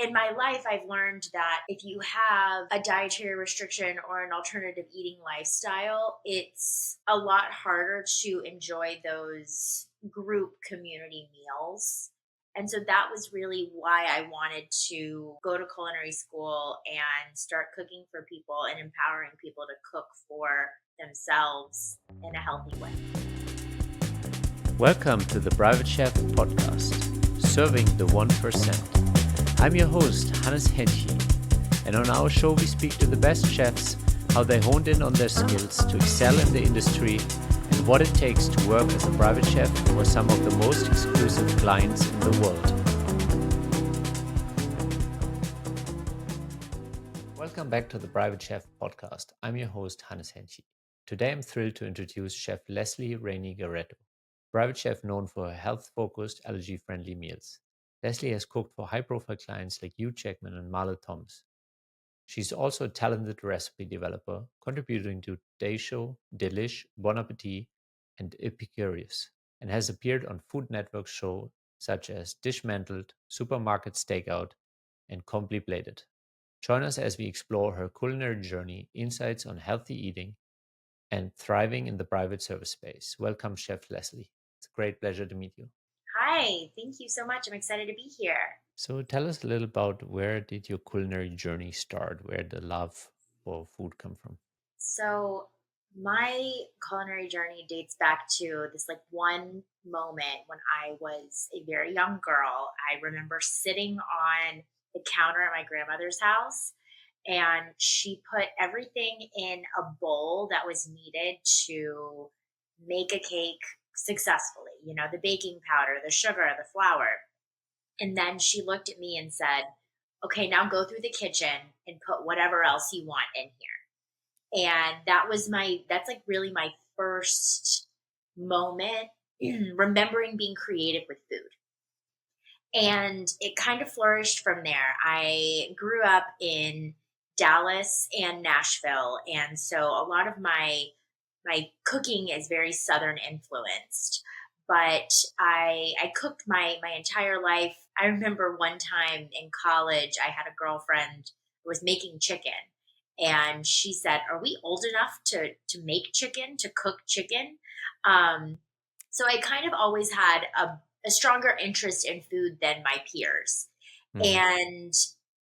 in my life, I've learned that if you have a dietary restriction or an alternative eating lifestyle, it's a lot harder to enjoy those group community meals. And so that was really why I wanted to go to culinary school and start cooking for people and empowering people to cook for themselves in a healthy way. Welcome to the Private Chef podcast, serving the 1%. I'm your host, Hennche, and on our show we speak to the best chefs, how they honed in on their skills to excel in the industry, and what it takes to work as a private chef for some of the most exclusive clients in the world. Welcome back to the Private Chef podcast. I'm your host, Hennche. Today I'm thrilled to introduce Chef Leslie Raney Garetto, private chef known for her health-focused, allergy-friendly meals. Leslie has cooked for high-profile clients like Hugh Jackman and Marla Thomas. She's also a talented recipe developer, contributing to Today Show, Delish, Bon Appetit, and Epicurious, and has appeared on Food Network shows such as Dismantled, Supermarket Stakeout, and Comply Plated. Join us as we explore her culinary journey, insights on healthy eating, and thriving in the private service space. Welcome, Chef Leslie. It's a great pleasure to meet you. Hi, thank you so much. I'm excited to be here. So tell us a little about where did your culinary journey start? Where did the love for food come from? So, my culinary journey dates back to this one moment when I was a very young girl. I remember sitting on the counter at my grandmother's house, and she put everything in a bowl that was needed to make a cake successfully. The baking powder, the sugar, the flour. And then she looked at me and said, "Okay, now go through the kitchen and put whatever else you want in here." And that's really my first moment remembering being creative with food. And it kind of flourished from there. I grew up in Dallas and Nashville, and so a lot of my cooking is very Southern influenced. But I cooked my entire life. I remember one time in college, I had a girlfriend who was making chicken, and she said, "Are we old enough to make chicken, to cook chicken?" So I kind of always had a stronger interest in food than my peers. Mhm. And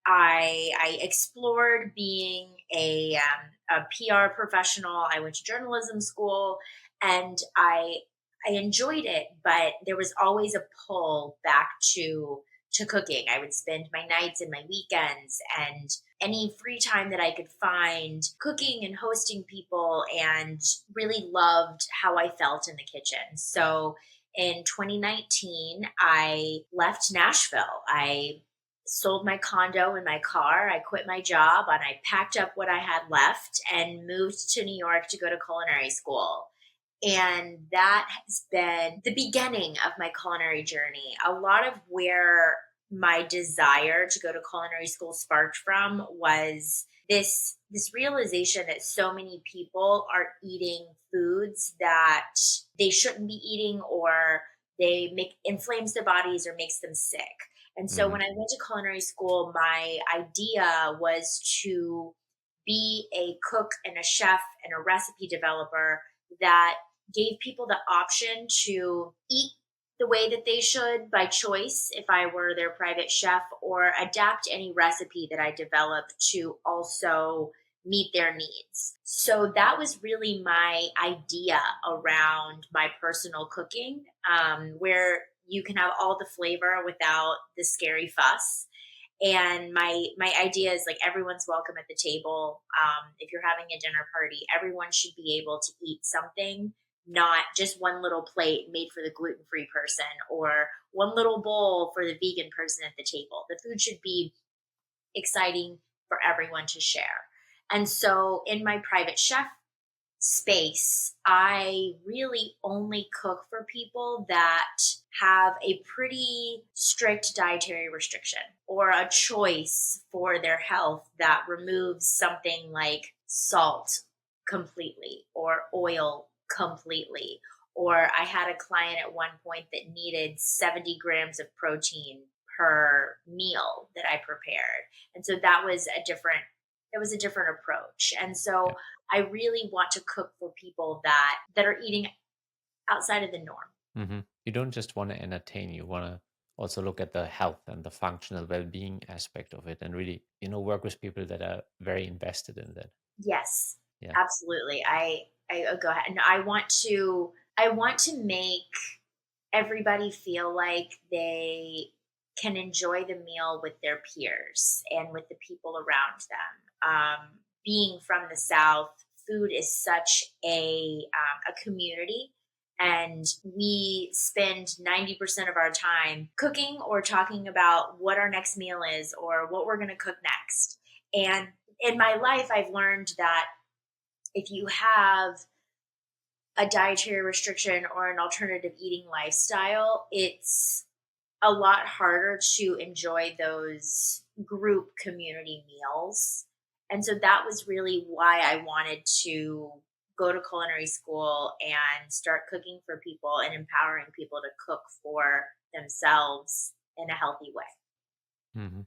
I explored being a PR professional. I went to journalism school, and I enjoyed it, but there was always a pull back to cooking. I would spend my nights and my weekends and any free time that I could find cooking and hosting people, and really loved how I felt in the kitchen. So in 2019, I left Nashville. I sold my condo and my car. I quit my job and I packed up what I had left and moved to New York to go to culinary school. And that has been the beginning of my culinary journey. A lot of where my desire to go to culinary school sparked from was this realization that so many people are eating foods that they shouldn't be eating, or they make inflames their bodies or makes them sick. And so Mhm. when I went to culinary school, my idea was to be a cook and a chef and a recipe developer that gave people the option to eat the way that they should by choice if I were their private chef, or adapt any recipe that I developed to also meet their needs. So that was really my idea around my personal cooking, where you can have all the flavor without the scary fuss. And my idea is everyone's welcome at the table. If you're having a dinner party, everyone should be able to eat something, not just one little plate made for the gluten-free person or one little bowl for the vegan person at the table. The food should be exciting for everyone to share. And so in my private chef space, I really only cook for people that have a pretty strict dietary restriction or a choice for their health that removes something like salt completely or oil completely. Or I had a client at one point that needed 70 grams of protein per meal that I prepared. And so that was a different approach. And Yeah. so I really want to cook for people that are eating outside of the norm. You don't just want to entertain, you want to also look at the health and the functional well-being aspect of it and really, work with people that are very invested in that. Yes, Yeah. absolutely. I go ahead and I want to make everybody feel like they can enjoy the meal with their peers and with the people around them. Being from the South, food is such a community, and we spend 90% of our time cooking or talking about what our next meal is or what we're going to cook next. And in my life, I've learned that if you have a dietary restriction or an alternative eating lifestyle, it's a lot harder to enjoy those group community meals. And so that was really why I wanted to go to culinary school and start cooking for people and empowering people to cook for themselves in a healthy way. hmm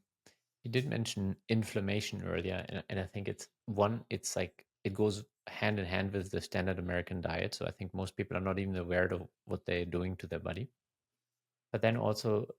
You did mention inflammation earlier, and I think it's like it goes hand in hand with the standard American diet. So I think most people are not even aware of what they're doing to their body. But then also,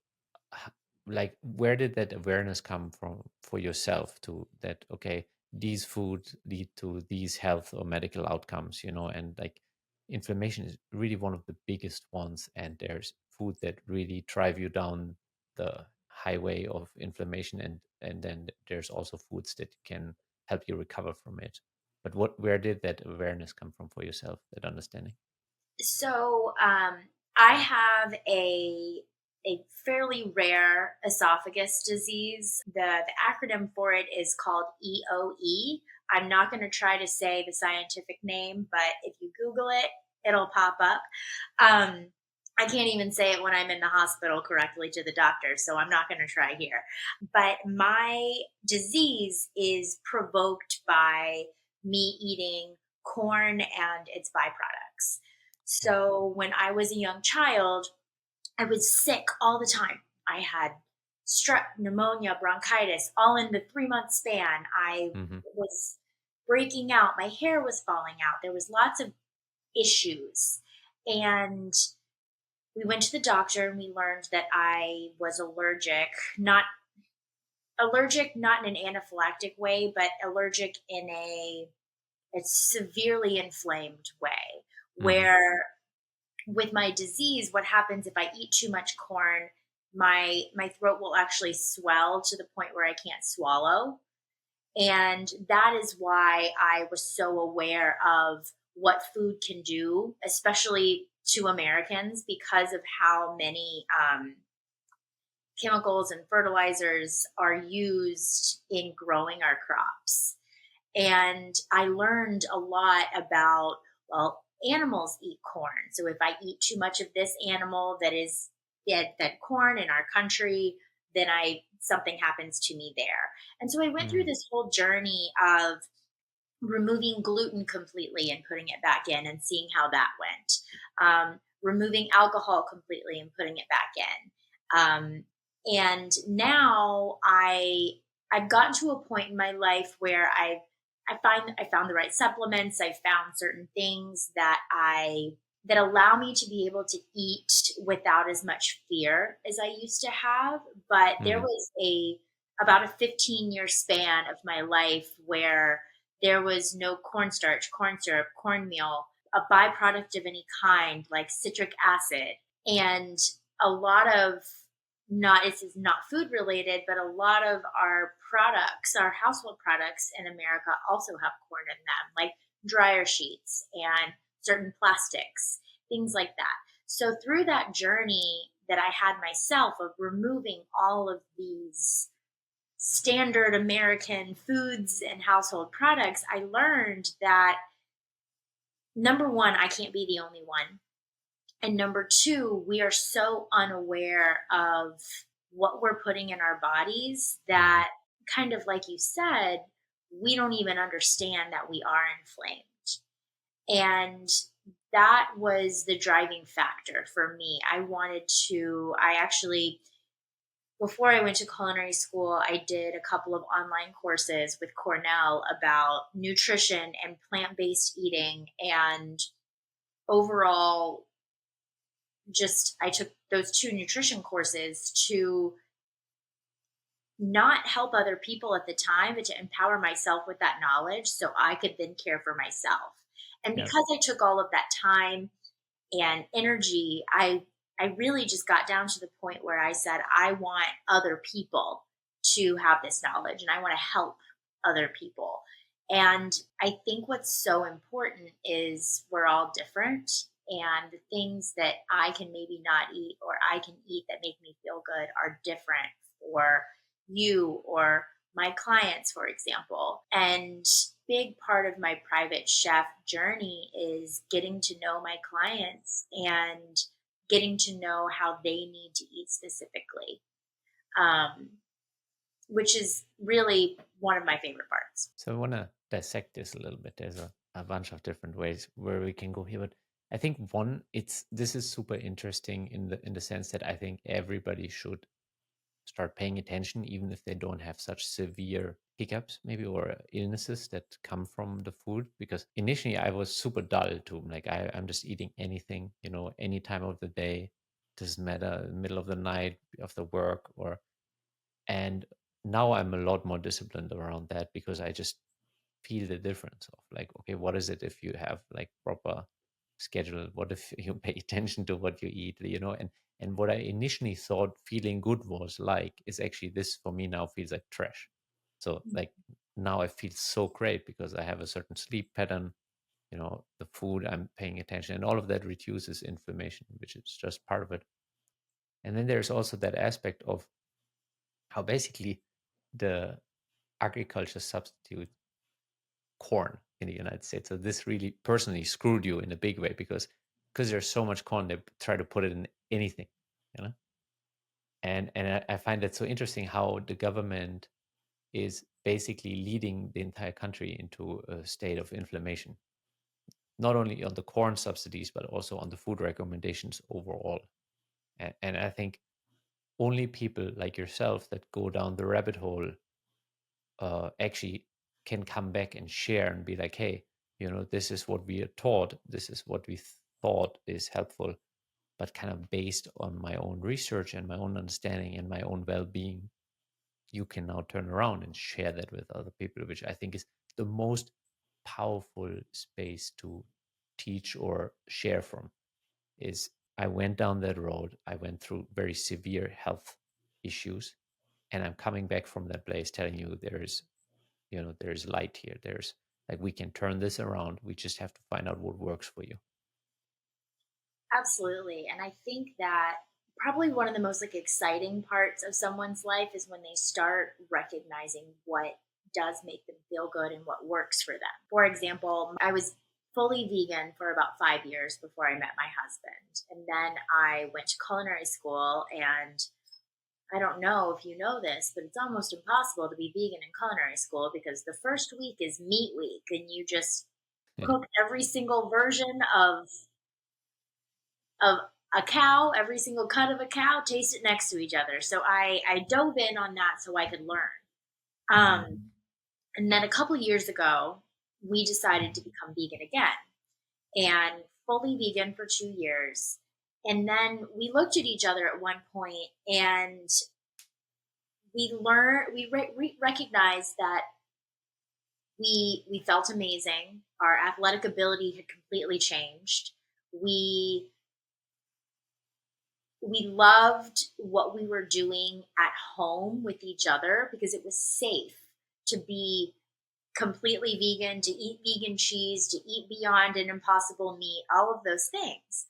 h- like, where did that awareness come from for yourself to that, okay, these foods lead to these health or medical outcomes, and like inflammation is really one of the biggest ones. And there's food that really drive you down the highway of inflammation. And then there's also foods that can help you recover from it. But where did that awareness come from for yourself, that understanding? So I have a fairly rare esophagus disease. The acronym for it is called EOE. I'm not going to try to say the scientific name, but if you Google it, it'll pop up. Um, I can't even say it when I'm in the hospital correctly to the doctor, so I'm not going to try here. But my disease is provoked by me eating corn and its byproducts. So when I was a young child, I was sick all the time. I had strep, pneumonia, bronchitis, all in the 3 month span. I Mm-hmm. was breaking out. My hair was falling out. There was lots of issues. And we went to the doctor and we learned that I was allergic, not in an anaphylactic way, but allergic in a severely inflamed way Mm-hmm. where with my disease, what happens if I eat too much corn, my throat will actually swell to the point where I can't swallow. And that is why I was so aware of what food can do, especially to Americans, because of how many chemicals and fertilizers are used in growing our crops. And I learned a lot about, well, animals eat corn. So if I eat too much of this animal that is fed corn in our country, then I something happens to me there. And so I went through Mm-hmm. this whole journey of removing gluten completely and putting it back in and seeing how that went. Removing alcohol completely and putting it back in. And now I've gotten to a point in my life where I found the right supplements. I found certain things that allow me to be able to eat without as much fear as I used to have. But there Mm-hmm. was a about a 15-year span of my life where there was no cornstarch, corn syrup, cornmeal, a byproduct of any kind like citric acid. And a lot of not this is not food related, but a lot of our products, our household products in America also have corn in them, like dryer sheets and certain plastics, things like that. So through that journey that I had myself of removing all of these standard American foods and household products, I learned that number one, I can't be the only one. And number two, we are so unaware of what we're putting in our bodies Mm-hmm. that, kind of like you said, we don't even understand that we are inflamed. And that was the driving factor for me. I actually before I went to culinary school, I did a couple of online courses with Cornell about nutrition and plant-based eating. And overall, just I took those two nutrition courses to not help other people at the time, but to empower myself with that knowledge so I could then care for myself. And Yeah. because I took all of that time and energy, I really just got down to the point where I said I want other people to have this knowledge and I want to help other people. And I think what's so important is we're all different, and the things that I can maybe not eat or I can eat that make me feel good are different for you or my clients, for example. And big part of my private chef journey is getting to know my clients and getting to know how they need to eat specifically, um, which is really one of my favorite parts. So I want to dissect this a little bit. There's a bunch of different ways where we can go here, but I think one, it's this is super interesting in the sense that I think everybody should start paying attention, even if they don't have such severe hiccups, maybe, or illnesses that come from the food. Because initially I was super dull to like I'm just eating anything, any time of the day, doesn't matter, middle of the night, after work, or and now I'm a lot more disciplined around that because I just feel the difference of like, okay, what is it if you have like proper schedule? What if you pay attention to what you eat, and what I initially thought feeling good was like is actually this for me now feels like trash. So like now I feel so great because I have a certain sleep pattern, the food I'm paying attention, and all of that reduces inflammation, which is just part of it. And then there's also that aspect of how basically the agriculture substitute corn in the United States. So this really personally screwed you in a big way because there's so much corn, they try to put it in anything, you know. And I find that so interesting how the government is basically leading the entire country into a state of inflammation, not only on the corn subsidies but also on the food recommendations overall. And I think only people like yourself that go down the rabbit hole actually can come back and share and be like, hey, this is what we are taught, this is what we thought is helpful, but kind of based on my own research and my own understanding and my own well-being, you can now turn around and share that with other people, which I think is the most powerful space to teach or share from. Is I went down that road, I went through very severe health issues, and I'm coming back from that place telling you there's light here, there's like we can turn this around, we just have to find out what works for you. Absolutely. And I think that probably one of the most like exciting parts of someone's life is when they start recognizing what does make them feel good and what works for them. For example, I was fully vegan for about 5 years before I met my husband. And then I went to culinary school, and I don't know if you know this, but it's almost impossible to be vegan in culinary school because the first week is meat week and you just Yeah. cook every single version of a cow, every single cut of a cow, taste it next to each other. So I dove in on that so I could learn. And then a couple years ago, we decided to become vegan again and fully vegan for 2 years. And then we looked at each other at one point and we recognized that we felt amazing. Our athletic ability had completely changed. We we loved what we were doing at home with each other because it was safe to be completely vegan, to eat vegan cheese, to eat beyond an impossible meat, all of those things.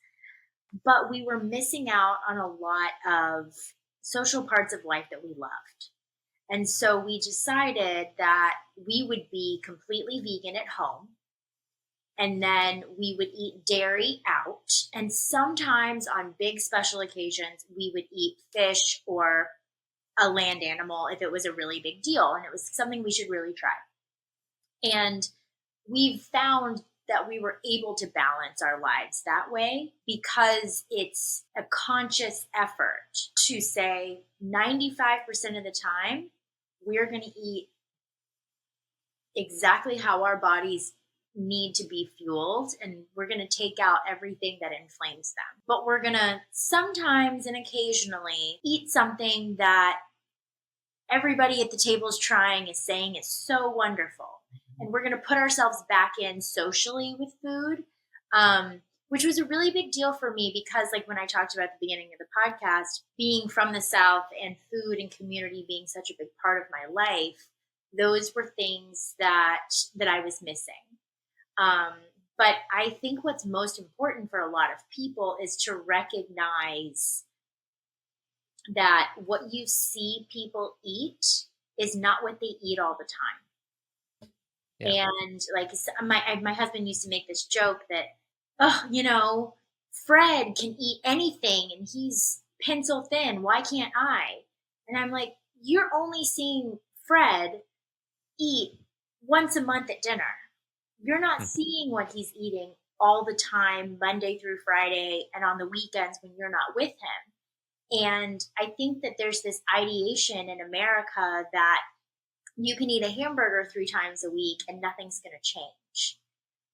But we were missing out on a lot of social parts of life that we loved. And so we decided that we would be completely vegan at home, and then we would eat dairy out. And sometimes on big special occasions, we would eat fish or a land animal if it was a really big deal and it was something we should really try. And we've found that we were able to balance our lives that way because it's a conscious effort to say 95% of the time, we're going to eat exactly how our bodies need to be fueled, and we're going to take out everything that inflames them. But we're going to sometimes and occasionally eat something that everybody at the table is trying is saying is so wonderful. And we're going to put ourselves back in socially with food, which was a really big deal for me because, like, when I talked about at the beginning of the podcast, being from the South and food and community being such a big part of my life, those were things that I was missing. But I think what's most important for a lot of people is to recognize that what you see people eat is not what they eat all the time. Yeah. And like my husband used to make this joke that, oh, Fred can eat anything and he's pencil thin. Why can't I? And I'm like, you're only seeing Fred eat once a month at dinner. You're not Mhm. seeing what he's eating all the time, Monday through Friday, and on the weekends when you're not with him. And I think that there's this ideation in America that you can eat a hamburger 3 times a week and nothing's going to change.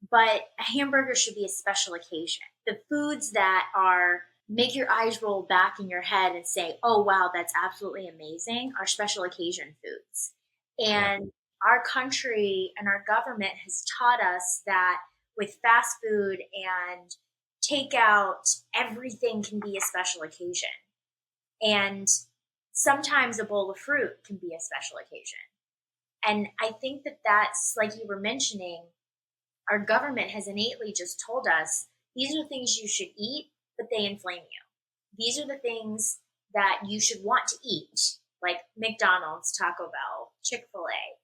But a hamburger should be a special occasion. The foods that are make your eyes roll back in your head and say, oh, wow, that's absolutely amazing, are special occasion foods. Yeah. And our country and our government has taught us that with fast food and takeout, everything can be a special occasion. And sometimes a bowl of fruit can be a special occasion. And I think that that's, like you were mentioning, our government has innately just told us these are the things you should eat, but they inflame you. These are the things that you should want to eat, like McDonald's, Taco Bell, Chick-fil-A,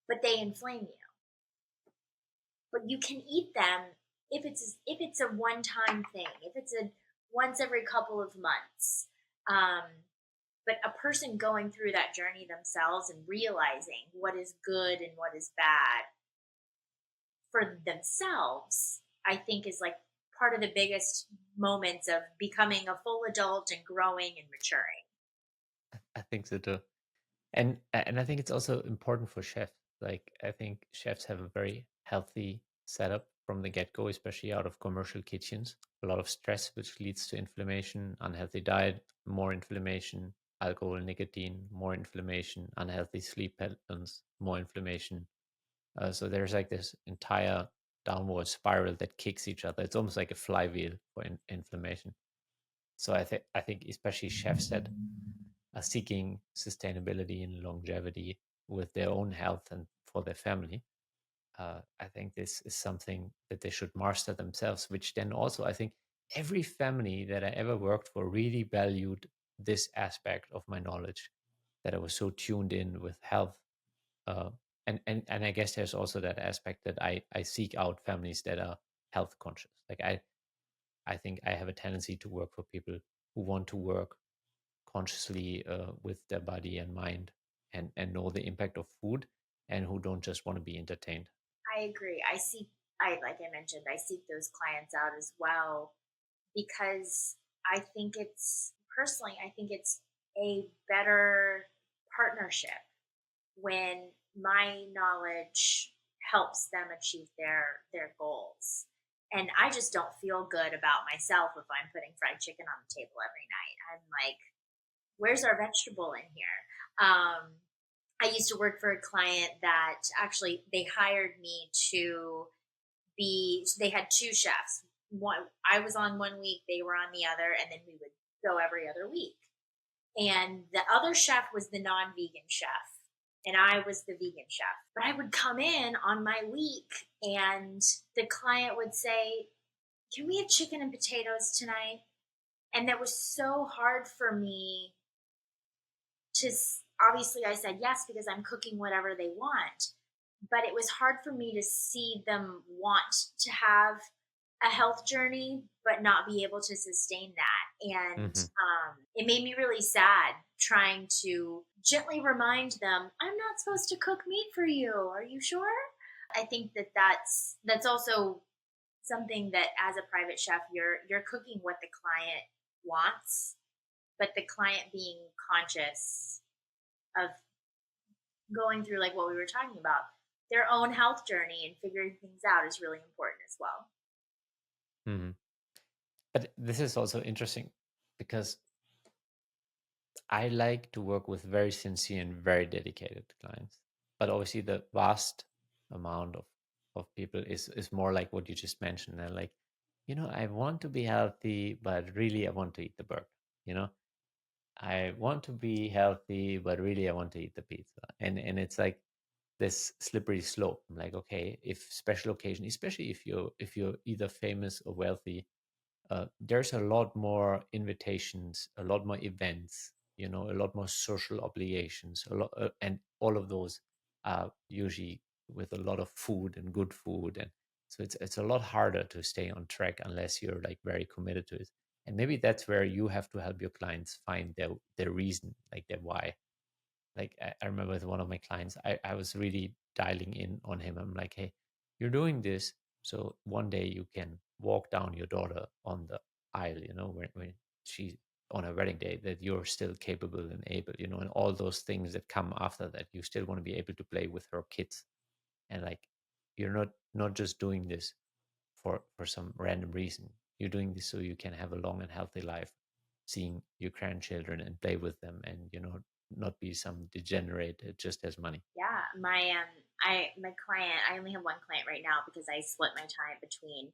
but they inflame you. But you can eat them if it's a one-time thing, if it's a once every couple of months. But a person going through that journey themselves and realizing what is good and what is bad for themselves, I think is like part of the biggest moments of becoming a full adult and growing and maturing. I think so too. And I think it's also important for chefs. Like I think chefs have a very healthy setup from the get-go, especially out of commercial kitchens. A lot of stress, which leads to inflammation, unhealthy diet, more inflammation, alcohol, nicotine, more inflammation, unhealthy sleep patterns, more inflammation. So there's like this entire downward spiral that kicks each other. It's almost like a flywheel for inflammation. So I think especially chefs that are seeking sustainability and longevity with their own health and for their family, I think this is something that they should master themselves. Which then also I think every family that I ever worked for really valued this aspect of my knowledge, that I was so tuned in with health. Uh, and I guess there's also that aspect that I seek out families that are health conscious. Like I think I have a tendency to work for people who want to work consciously with their body and mind, and know the impact of food, and who don't just want to be entertained. I agree. I like I mentioned, I seek those clients out as well because I think it's a better partnership when my knowledge helps them achieve their goals. And I just don't feel good about myself if I'm putting fried chicken on the table every night. I'm like, where's our vegetable in here? I used to work for a client that actually they hired me to be. They had 2 chefs. One I was on one week, they were on the other, and then we would go every other week. And the other chef was the non-vegan chef, and I was the vegan chef. But I would come in on my week, and the client would say, "Can we have chicken and potatoes tonight?" And that was so hard for me to obviously I said yes because I'm cooking whatever they want, but it was hard for me to see them want to have a health journey but not be able to sustain that. And Hmm. it made me really sad trying to gently remind them, I'm not supposed to cook meat for you, are you sure? I think that that's also something that as a private chef, you're cooking what the client wants, but the client being conscious of going through like what we were talking about, their own health journey and figuring things out is really important as well. Mhm. But this is also interesting because I like to work with very sincere and very dedicated clients. But obviously, the vast amount of people is more like what you just mentioned. They're like, I want to be healthy, but really I want to eat the burger. You know, I want to be healthy, but really I want to eat the pizza. And it's like this slippery slope. I'm like, okay, if special occasion, especially if you're either famous or wealthy, there's a lot more invitations, a lot more events, a lot more social obligations, a lot, and all of those are usually with a lot of food and good food, and so it's a lot harder to stay on track unless you're like very committed to it. And maybe that's where you have to help your clients find their reason, like their why. Like I remember with one of my clients, I was really dialing in on him. I'm like, hey, you're doing this so one day you can walk down your daughter on the aisle, when she's on her wedding day, that you're still capable and able, and all those things that come after that. You still want to be able to play with her kids. And like you're not just doing this for some random reason. You're doing this so you can have a long and healthy life, seeing your grandchildren and play with them, and not be some degenerate that just has money. Yeah, my client, I only have one client right now because I split my time between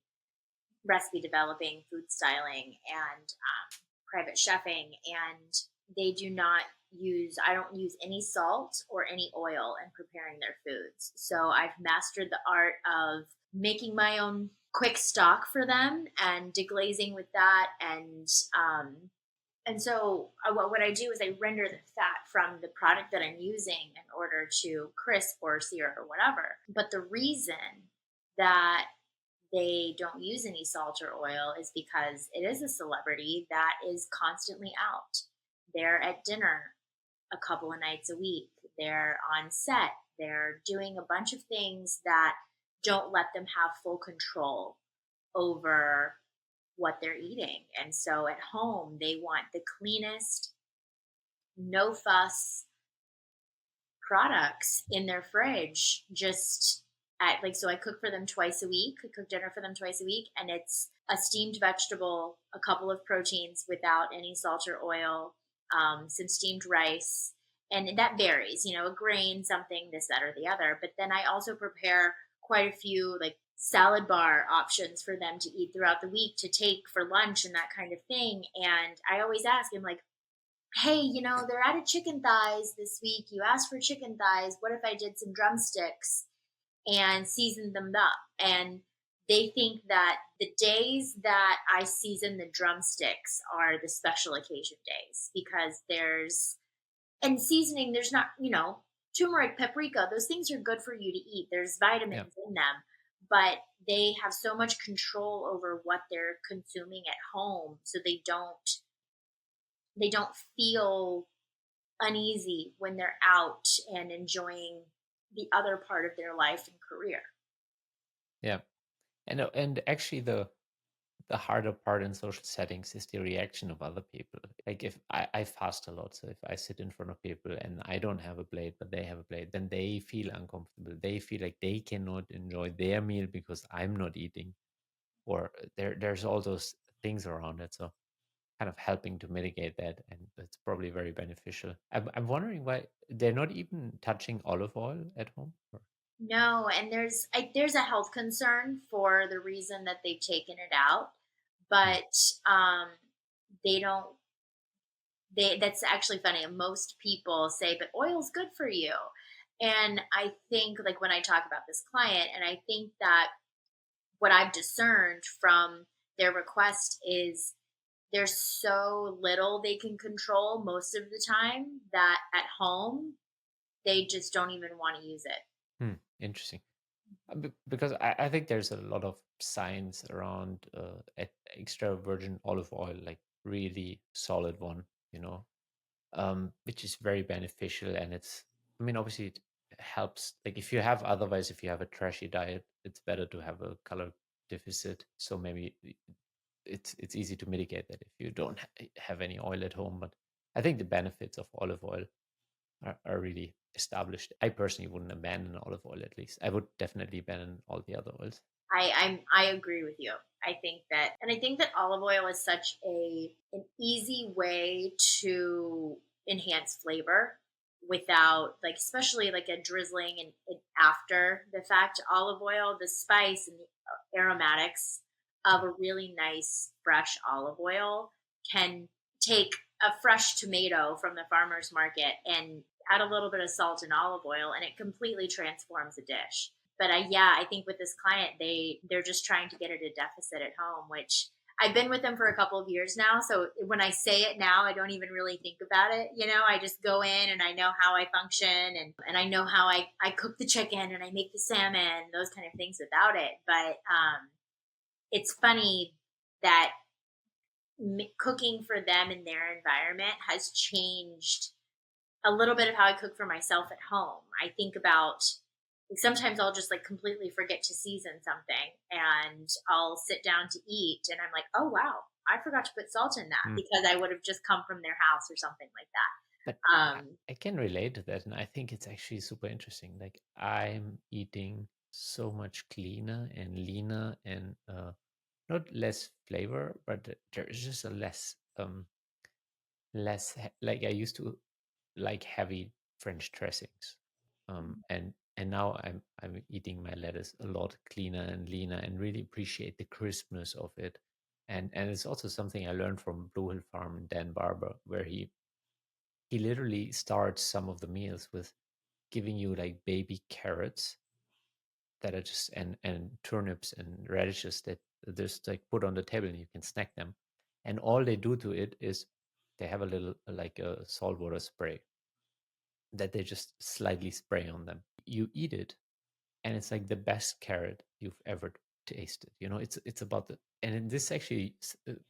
recipe developing, food styling, and private chefing. And they do not I don't use any salt or any oil in preparing their foods. So I've mastered the art of making my own quick stock for them and deglazing with that. And so what I do is I render the fat from the product that I'm using in order to crisp or sear or whatever. But the reason that they don't use any salt or oil is because it is a celebrity that is constantly out. They're at dinner a couple of nights a week. They're on set. They're doing a bunch of things that don't let them have full control over what they're eating. And so at home, they want the cleanest, no fuss products in their fridge just at like so I cook for them twice a week. I cook dinner for them twice a week, and it's a steamed vegetable, a couple of proteins without any salt or oil, some steamed rice, and that varies, a grain, something, this, that, or the other. But then I also prepare quite a few like salad bar options for them to eat throughout the week to take for lunch and that kind of thing. And I always ask him like, hey, they're out of chicken thighs this week. You asked for chicken thighs. What if I did some drumsticks and seasoned them up? And they think that the days that I season the drumsticks are the special occasion days because and seasoning, there's not, turmeric, paprika, those things are good for you to eat. There's Yeah. vitamins in them, but they have so much control over what they're consuming at home. So they don't feel uneasy when they're out and enjoying the other part of their life and career. Yeah. And actually the harder part in social settings is the reaction of other people. Like if I fast a lot, so if I sit in front of people and I don't have a plate, but they have a plate, then they feel uncomfortable. They feel like they cannot enjoy their meal because I'm not eating, or there's all those things around it. So kind of helping to mitigate that, and it's probably very beneficial. I'm wondering why they're not even touching olive oil at home. No, and there's a health concern for the reason that they've taken it out, Hmm. but they don't. That's actually funny. Most people say, "But oil's good for you," and I think like when I talk about this client, and I think that what I've discerned from their request is there's so little they can control most of the time that at home they just don't even want to use it. Hmm. Interesting. Because I think there's a lot of science around extra virgin olive oil, like really solid one, which is very beneficial. And I mean, obviously, helps. Like if you have otherwise, if you have a trashy diet, it's better to have a color deficit. So maybe it's easy to mitigate that if you don't have any oil at home. But I think the benefits of olive oil are really established. I personally wouldn't abandon olive oil. At least I would definitely abandon all the other oils. I agree with you. I think that olive oil is such an easy way to enhance flavor without, like, especially like a drizzling and after the fact olive oil, the spice and the aromatics of a really nice fresh olive oil can take a fresh tomato from the farmer's market and add a little bit of salt and olive oil, and it completely transforms a dish. But I think with this client, they're just trying to get at a deficit at home, which I've been with them for a couple of years now. So when I say it now, I don't even really think about it. I just go in and I know how I function, and I know how I cook the chicken and I make the salmon, those kind of things without it. But it's funny that cooking for them in their environment has changed a little bit of how I cook for myself at home. I think about, like, sometimes I'll just like completely forget to season something and I'll sit down to eat and I'm like, oh wow, I forgot to put salt in that Mm. because I would have just come from their house or something like But that. I can relate to that, and I think it's actually super interesting. Like I'm eating so much cleaner and leaner, and not less flavor, but there is just a like I used to like heavy French dressings, and now I'm eating my lettuce a lot cleaner and leaner, and really appreciate the crispness of it. And it's also something I learned from Blue Hill Farm Dan Barber, where he literally starts some of the meals with giving you like baby carrots that are just and turnips and radishes that are just like put on the table and you can snack them. And all they do to it is they have a little like a saltwater spray that they just slightly spray on them. You eat it, and it's like the best carrot you've ever tasted. It's about the and this actually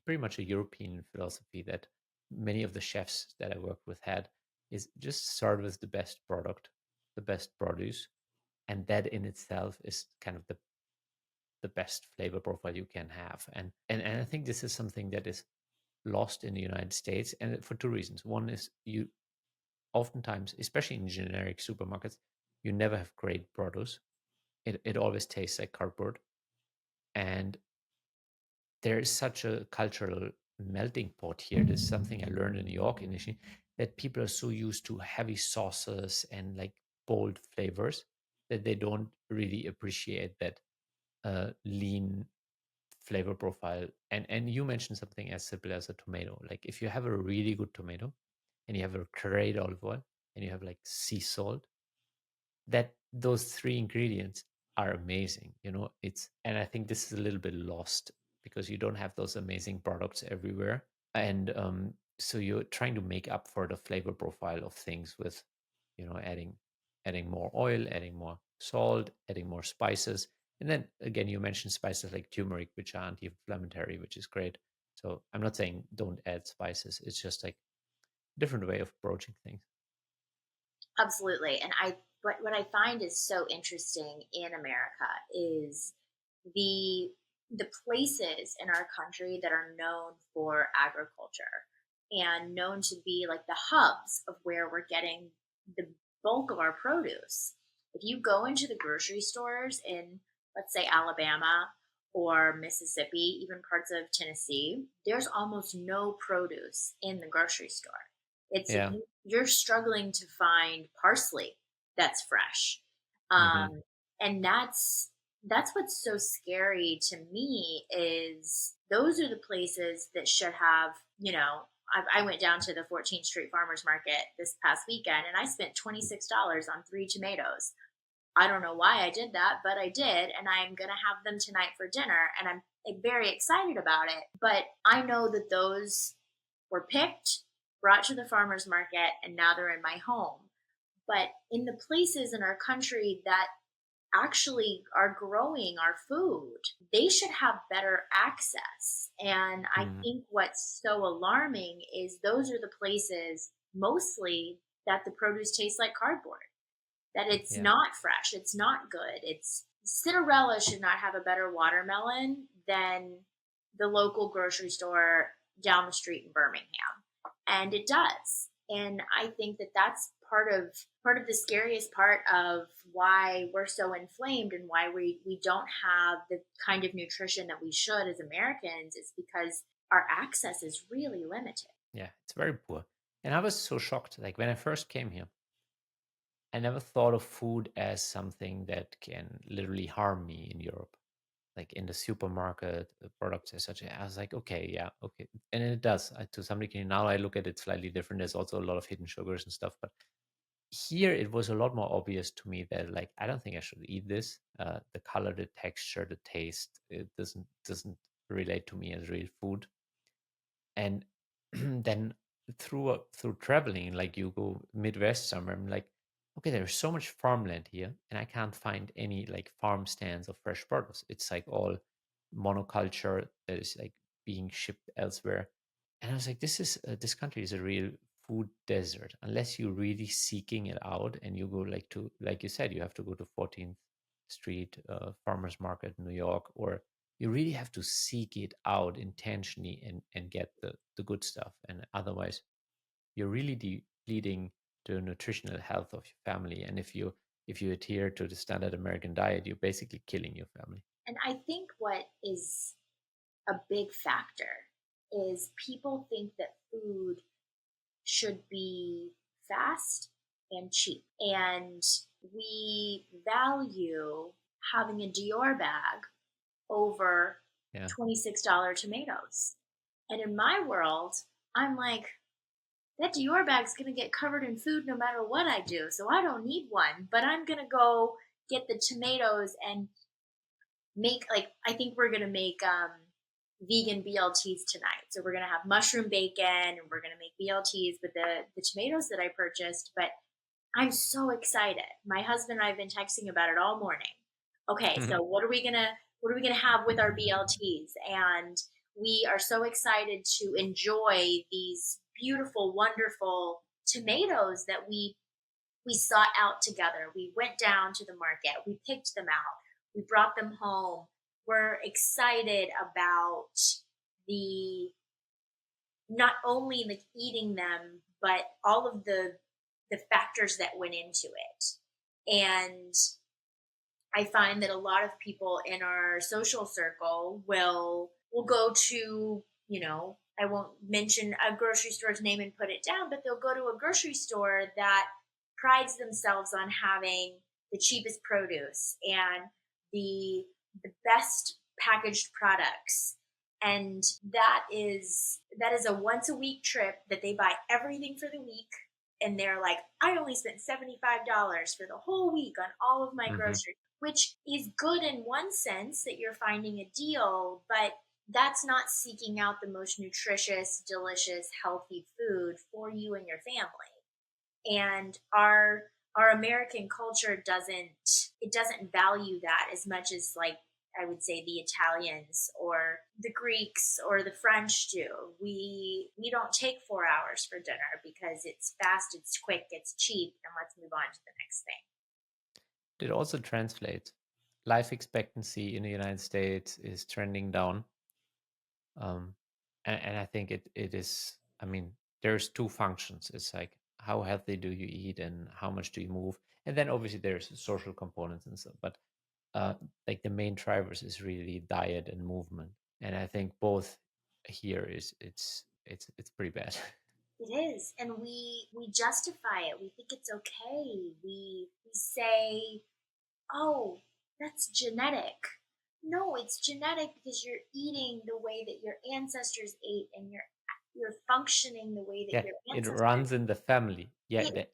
pretty much a European philosophy that many of the chefs that I work with had is just start with the best product, the best produce, and that in itself is kind of the best flavor profile you can have. And I think this is something that is lost in the United States, and for two reasons. One is you oftentimes, especially in generic supermarkets, you never have great produce. It always tastes like cardboard. And there is such a cultural melting pot here. This is something I learned in New York initially, that people are so used to heavy sauces and like bold flavors that they don't really appreciate that lean flavor profile. And you mentioned something as simple as a tomato. Like if you have a really good tomato and you have a great olive oil and you have like sea salt, that those three ingredients are amazing. It's and I think this is a little bit lost because you don't have those amazing products everywhere. And so you're trying to make up for the flavor profile of things with adding more oil, adding more salt, adding more spices. And then again, you mentioned spices like turmeric, which are anti-inflammatory, which is great. So I'm not saying don't add spices, it's just like different way of approaching things. Absolutely. And what I find is so interesting in America is the the places in our country that are known for agriculture and known to be like the hubs of where we're getting the bulk of our produce. If you go into the grocery stores in, let's say, Alabama or Mississippi, even parts of Tennessee, there's almost no produce in the grocery store. It's Yeah. you're struggling to find parsley that's fresh. Hmm. And that's what's so scary to me is those are the places that should have, I went down to the 14th Street Farmers Market this past weekend and I spent $26 on 3 tomatoes. I don't know why I did that, but I did. And I'm going to have them tonight for dinner. And I'm very excited about it. But I know that those were picked, brought to the farmer's market, and now they're in my home. But in the places in our country that actually are growing our food, they should have better access. And I Hmm. think what's so alarming is those are the places mostly that the produce tastes like cardboard. that it's Yeah. not fresh, it's not good. It's Cinderella should not have a better watermelon than the local grocery store down the street in Birmingham, and it does. And I think that that's part of the scariest part of why we're so inflamed and why we don't have the kind of nutrition that we should as Americans is because our access is really limited. Yeah, it's very poor. And I was so shocked. Like when I first came here, I never thought of food as something that can literally harm me in Europe. Like in the supermarket, the products are such. I was like, okay, yeah, okay, and it does to some degree. Now I look at it slightly different. There's also a lot of hidden sugars and stuff, but here it was a lot more obvious to me that like I don't think I should eat this. The color, the texture, the taste, it doesn't relate to me as real food. And then through traveling, like you go Midwest somewhere, I'm like, okay, there's so much farmland here, and I can't find any like farm stands of fresh produce. It's like all monoculture that is like being shipped elsewhere. And I was like, this country is a real food desert unless you're really seeking it out and you go like to, like you said, you have to go to 14th Street Farmers Market in New York, or you really have to seek it out intentionally and get the good stuff. And otherwise, you're really depleting the nutritional health of your family. And if you adhere to the standard American diet, you're basically killing your family. And I think what is a big factor is people think that food should be fast and cheap. And we value having a Dior bag over Yeah. $26 tomatoes. And in my world, I'm like, that Dior bag's gonna get covered in food no matter what I do. So I don't need one, but I'm gonna go get the tomatoes and make I think we're gonna make vegan BLTs tonight. So we're gonna have mushroom bacon and we're gonna make BLTs with the tomatoes that I purchased. But I'm so excited. My husband and I have been texting about it all morning. Okay, so what are we gonna have with our BLTs? And we are so excited to enjoy these beautiful, wonderful tomatoes that we sought out together. We went down to the market, we picked them out, we brought them home. We're excited about the not only like eating them, but all of the factors that went into it. And I find that a lot of people in our social circle will go to, I won't mention a grocery store's name and put it down, but they'll go to a grocery store that prides themselves on having the cheapest produce and the best packaged products. And that is a once a week trip that they buy everything for the week, and they're like, I only spent $75 for the whole week on all of my Hmm. groceries, which is good in one sense that you're finding a deal, but that's not seeking out the most nutritious, delicious, healthy food for you and your family. And our American culture doesn't value that as much as, like, I would say the Italians or the Greeks or the French do. We don't take 4 hours for dinner because it's fast, it's quick, it's cheap, and let's move on to the next thing. It also translates. Life expectancy in the United States is trending down. Um, and I think it is, I mean, there's two functions. It's like how healthy do you eat and how much do you move? And then obviously there's social components and stuff. But uh, like the main drivers is really diet and movement. And I think both here is it's pretty bad. It is, and we justify it. We think it's okay. We say, "Oh, that's genetic." No, it's genetic because you're eating the way that your ancestors ate, and you're functioning the way that Yeah, your it ancestors runs in the family. Yeah, did.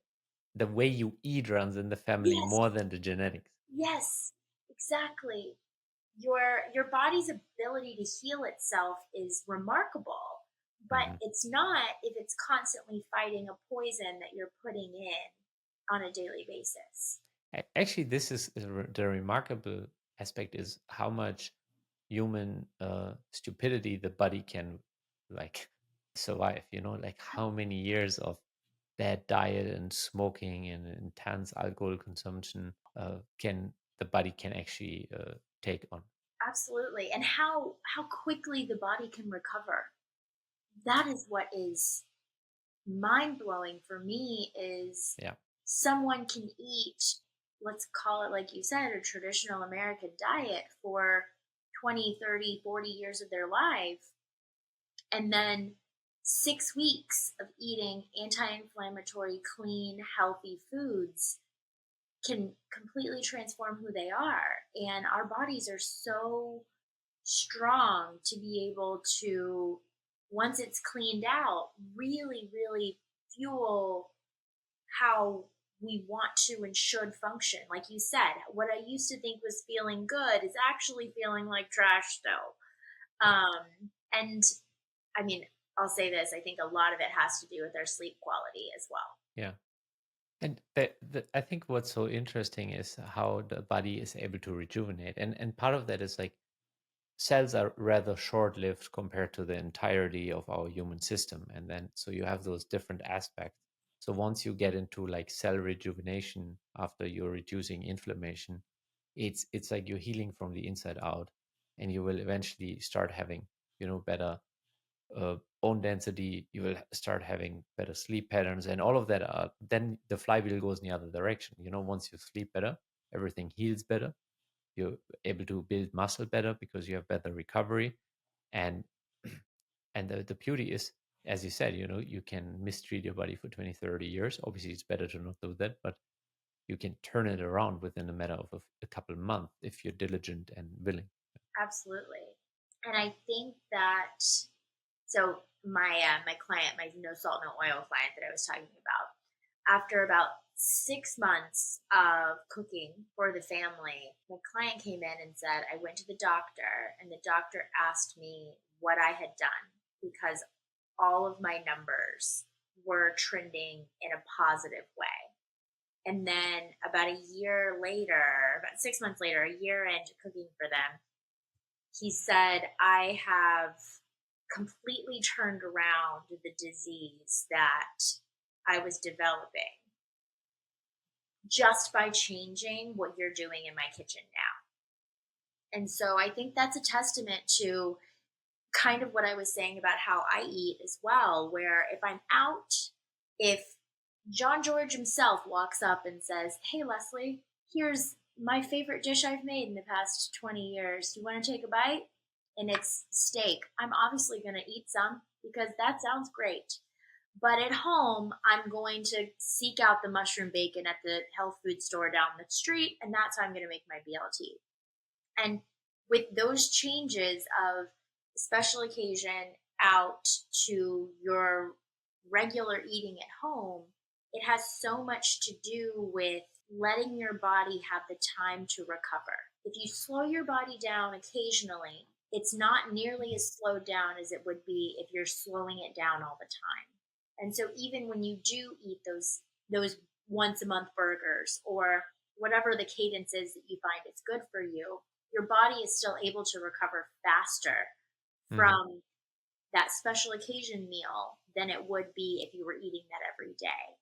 the way you eat runs in the family Yes, more than the genetics. yes, exactly. Your body's ability to heal itself is remarkable, but Hmm. it's not if it's constantly fighting a poison that you're putting in on a daily basis. Actually, this is the remarkable aspect is how much human stupidity the body can like survive. Like how many years of bad diet and smoking and intense alcohol consumption can the body can actually take on. Absolutely. And how quickly the body can recover. That is what is mind blowing for me is Yeah. someone can eat, let's call it like you said, a traditional American diet for 20, 30, 40 years of their life, and then 6 weeks of eating anti-inflammatory, clean, healthy foods can completely transform who they are. And our bodies are so strong to be able to, once it's cleaned out, really, really fuel how we want to and should function. Like you said, what I used to think was feeling good is actually feeling like trash still. And I mean, I'll say this, I think a lot of it has to do with our sleep quality as well. Yeah. And I think what's so interesting is how the body is able to rejuvenate. And part of that is like cells are rather short-lived compared to the entirety of our human system. And then so you have those different aspects. So once you get into like cell rejuvenation after you're reducing inflammation, it's like you're healing from the inside out, and you will eventually start having, better bone density. You will start having better sleep patterns, and all of that. Then the flywheel goes in the other direction. Once you sleep better, everything heals better. You're able to build muscle better because you have better recovery, and and the beauty is, as you said, you can mistreat your body for 20, 30 years. Obviously, it's better to not do that, but you can turn it around within a matter of a couple of months if you're diligent and willing. Absolutely. And I think that, so my client, my no salt no oil client that I was talking about, after about 6 months of cooking for the family, my client came in and said, I went to the doctor, and the doctor asked me what I had done because all of my numbers were trending in a positive way. And then about a year later, about 6 months later, a year into cooking for them, he said, I have completely turned around the disease that I was developing just by changing what you're doing in my kitchen now. And so I think that's a testament to kind of what I was saying about how I eat as well, where if I'm out, if John George himself walks up and says, Hey, Leslie, here's my favorite dish I've made in the past 20 years. Do you want to take a bite? And it's steak. I'm obviously going to eat some because that sounds great. But at home, I'm going to seek out the mushroom bacon at the health food store down the street, and that's how I'm going to make my BLT. And with those changes of special occasion out to your regular eating at home, it has so much to do with letting your body have the time to recover. If you slow your body down occasionally, it's not nearly as slowed down as it would be if you're slowing it down all the time. And so even when you do eat those once a month burgers or whatever the cadence is that you find is good for you, your body is still able to recover faster Mhm. from that special occasion meal than it would be if you were eating that every day.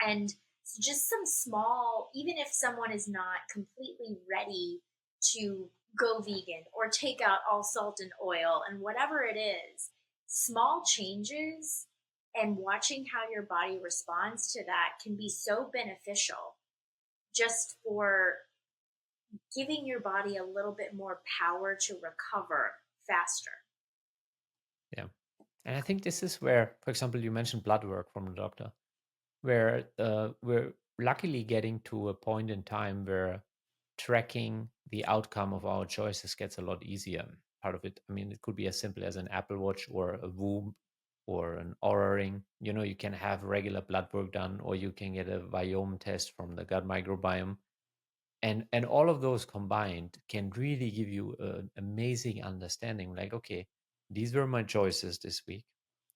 And so just some small, even if someone is not completely ready to go vegan or take out all salt and oil and whatever it is, small changes and watching how your body responds to that can be so beneficial just for giving your body a little bit more power to recover faster. Yeah. And I think this is where, for example, you mentioned blood work from the doctor, where we're luckily getting to a point in time where tracking the outcome of our choices gets a lot easier. Part of it, I mean, it could be as simple as an Apple Watch or a Whoop or an Aura Ring. You can have regular blood work done, or you can get a biome test from the gut microbiome. And all of those combined can really give you an amazing understanding. Like, okay, these were my choices this week,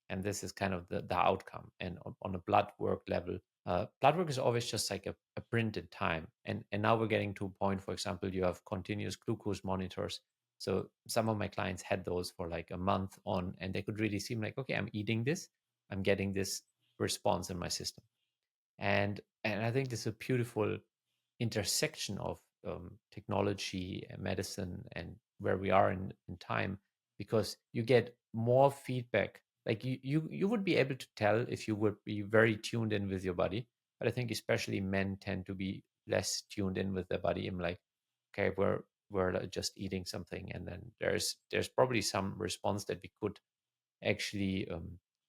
and this is kind of the outcome. And on a blood work level, blood work is always just like a print in time. And now we're getting to a point, for example, you have continuous glucose monitors. So some of my clients had those for like a month on, and they could really seem like, okay, I'm eating this, I'm getting this response in my system. And I think this is a beautiful intersection of technology and medicine and where we are in time, because you get more feedback. Like you would be able to tell if you would be very tuned in with your body, but I think especially men tend to be less tuned in with their body. I'm like, okay, we're like just eating something, and then there's probably some response that we could actually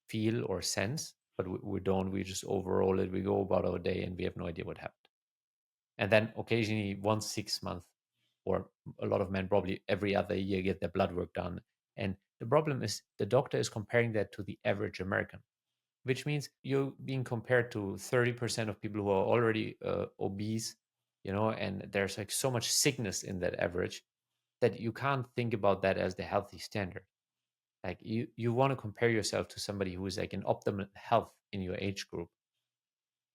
feel or sense, but we don't. We just overroll it. We go about our day, and we have no idea what happened. And then occasionally, once 6 months, or a lot of men probably every other year, get their blood work done. And the problem is the doctor is comparing that to the average American, which means you're being compared to 30% of people who are already obese, and there's like so much sickness in that average that you can't think about that as the healthy standard. Like you want to compare yourself to somebody who is like in optimal health in your age group,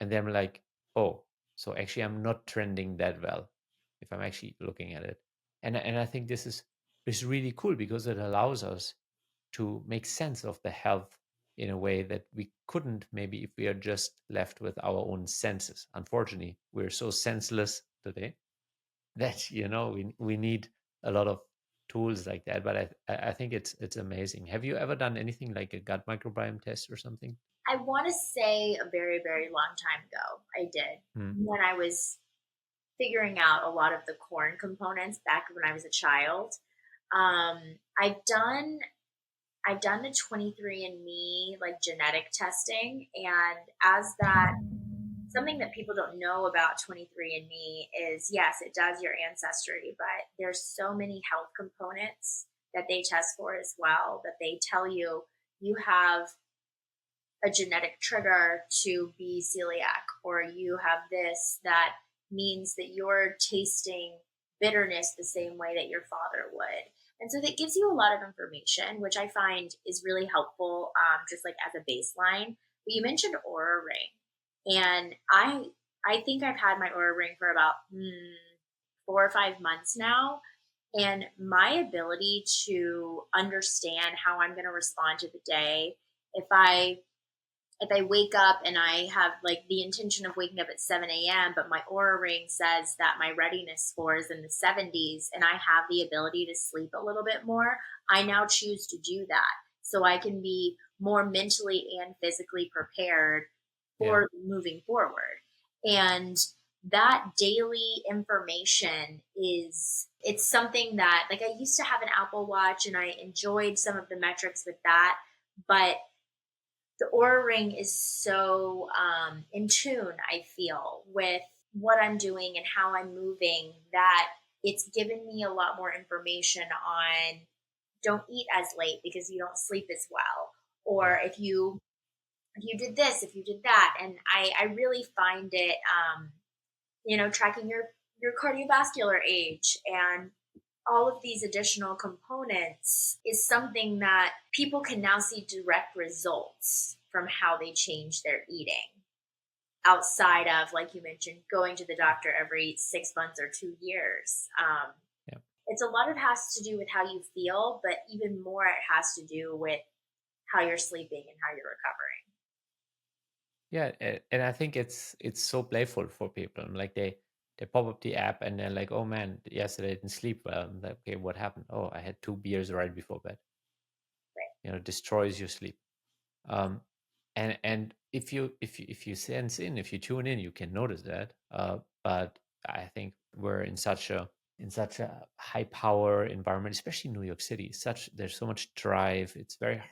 and then I'm like, oh, so actually I'm not trending that well if I'm actually looking at it. And I think this is really cool because it allows us to make sense of the health in a way that we couldn't maybe if we are just left with our own senses. Unfortunately, we're so senseless today that we need a lot of tools like that. But I think it's amazing. Have you ever done anything like a gut microbiome test or something? I want to say a very, very long time ago, I did. Hmm. When I was figuring out a lot of the corn components back when I was a child. Um, I've done I've done the 23andMe like genetic testing, and as that something that people don't know about 23andMe is yes, it does your ancestry, but there's so many health components that they test for as well that they tell you you have a genetic trigger to be celiac, or you have this that means that you're tasting bitterness the same way that your father would. And so that gives you a lot of information, which I find is really helpful, just like as a baseline. But you mentioned Aura Ring, and I think I've had my Aura Ring for about 4 or 5 months now, and my ability to understand how I'm going to respond to the day, if I wake up and I have like the intention of waking up at 7 a.m., but my Aura Ring says that my readiness score is in the 70s and I have the ability to sleep a little bit more, I now choose to do that so I can be more mentally and physically prepared Yeah. for moving forward. And that daily information it's something that, like, I used to have an Apple Watch and I enjoyed some of the metrics with that, but the Aura Ring is so in tune, I feel, with what I'm doing and how I'm moving, that it's given me a lot more information on don't eat as late because you don't sleep as well, or Yeah. if you did this, if you did that. And I really find it, tracking your cardiovascular age and all of these additional components is something that people can now see direct results from how they change their eating, outside of, like you mentioned, going to the doctor every 6 months or 2 years. Yeah. It's a lot of it has to do with how you feel, but even more it has to do with how you're sleeping and how you're recovering. Yeah, and I think it's so playful for people. Like they pop up the app and they're like, "Oh man, yesterday I didn't sleep well." I'm like, "Okay, what happened?" "Oh, I had 2 beers right before bed." Right. Destroys your sleep. Um, and if you sense in, if you tune in, you can notice that. But I think we're in such a high power environment, especially New York City. There's so much drive. It's very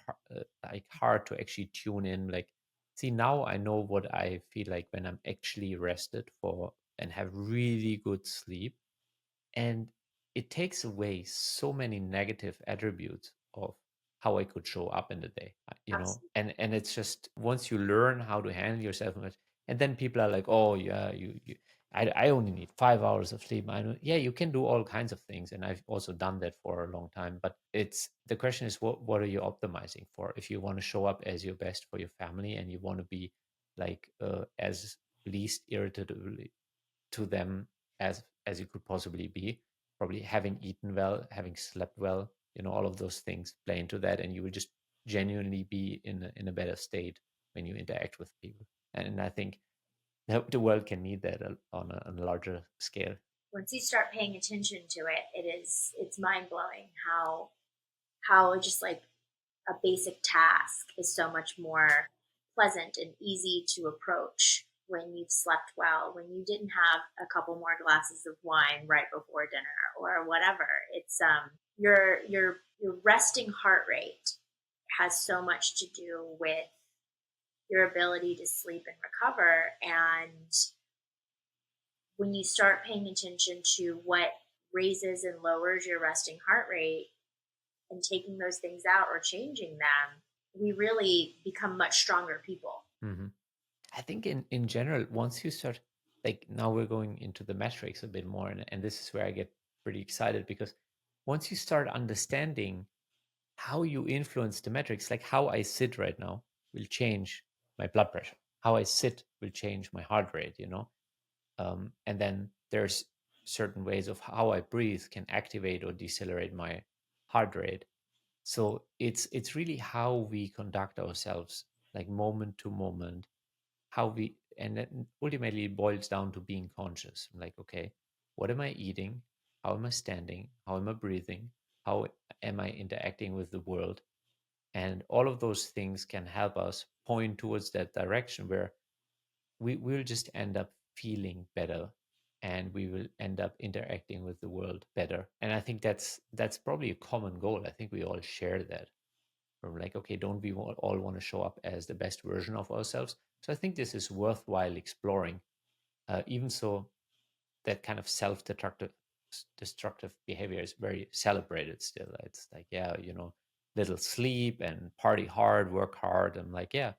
hard to actually tune in. Like, see, now I know what I feel like when I'm actually rested for and have really good sleep, and it takes away so many negative attributes of how I could show up in the day, Absolutely. and it's just once you learn how to handle yourself much, and then people are like, oh yeah, I only need 5 hours of sleep. I know, yeah, you can do all kinds of things, and I've also done that for a long time. But it's the question is, what are you optimizing for? If you want to show up as your best for your family, and you want to be like as least irritable to them as you could possibly be, probably having eaten well, having slept well, all of those things play into that, and you will just genuinely be in a better state when you interact with people. And I think the world can need that on a larger scale. Once you start paying attention to it, it's mind blowing how just like a basic task is so much more pleasant and easy to approach when you've slept well, when you didn't have a couple more glasses of wine right before dinner or whatever. It's your resting heart rate has so much to do with your ability to sleep and recover. And when you start paying attention to what raises and lowers your resting heart rate and taking those things out or changing them, we really become much stronger people. Hmm. I think in general, once you start, like now we're going into the metrics a bit more, and this is where I get pretty excited because once you start understanding how you influence the metrics, like how I sit right now will change my blood pressure, how I sit will change my heart rate, and then there's certain ways of how I breathe can activate or decelerate my heart rate. So it's really how we conduct ourselves, like moment to moment, how we, and then ultimately it boils down to being conscious. Like, okay, what am I eating? How am I standing? How am I breathing? How am I interacting with the world? And all of those things can help us point towards that direction where we will just end up feeling better, and we will end up interacting with the world better. And I think that's probably a common goal. I think we all share that. We're like, okay, don't we all want to show up as the best version of ourselves? So I think this is worthwhile exploring. Even so, that kind of self-destructive behavior is very celebrated still. It's like, yeah, little sleep and party hard, work hard. I'm like, yeah,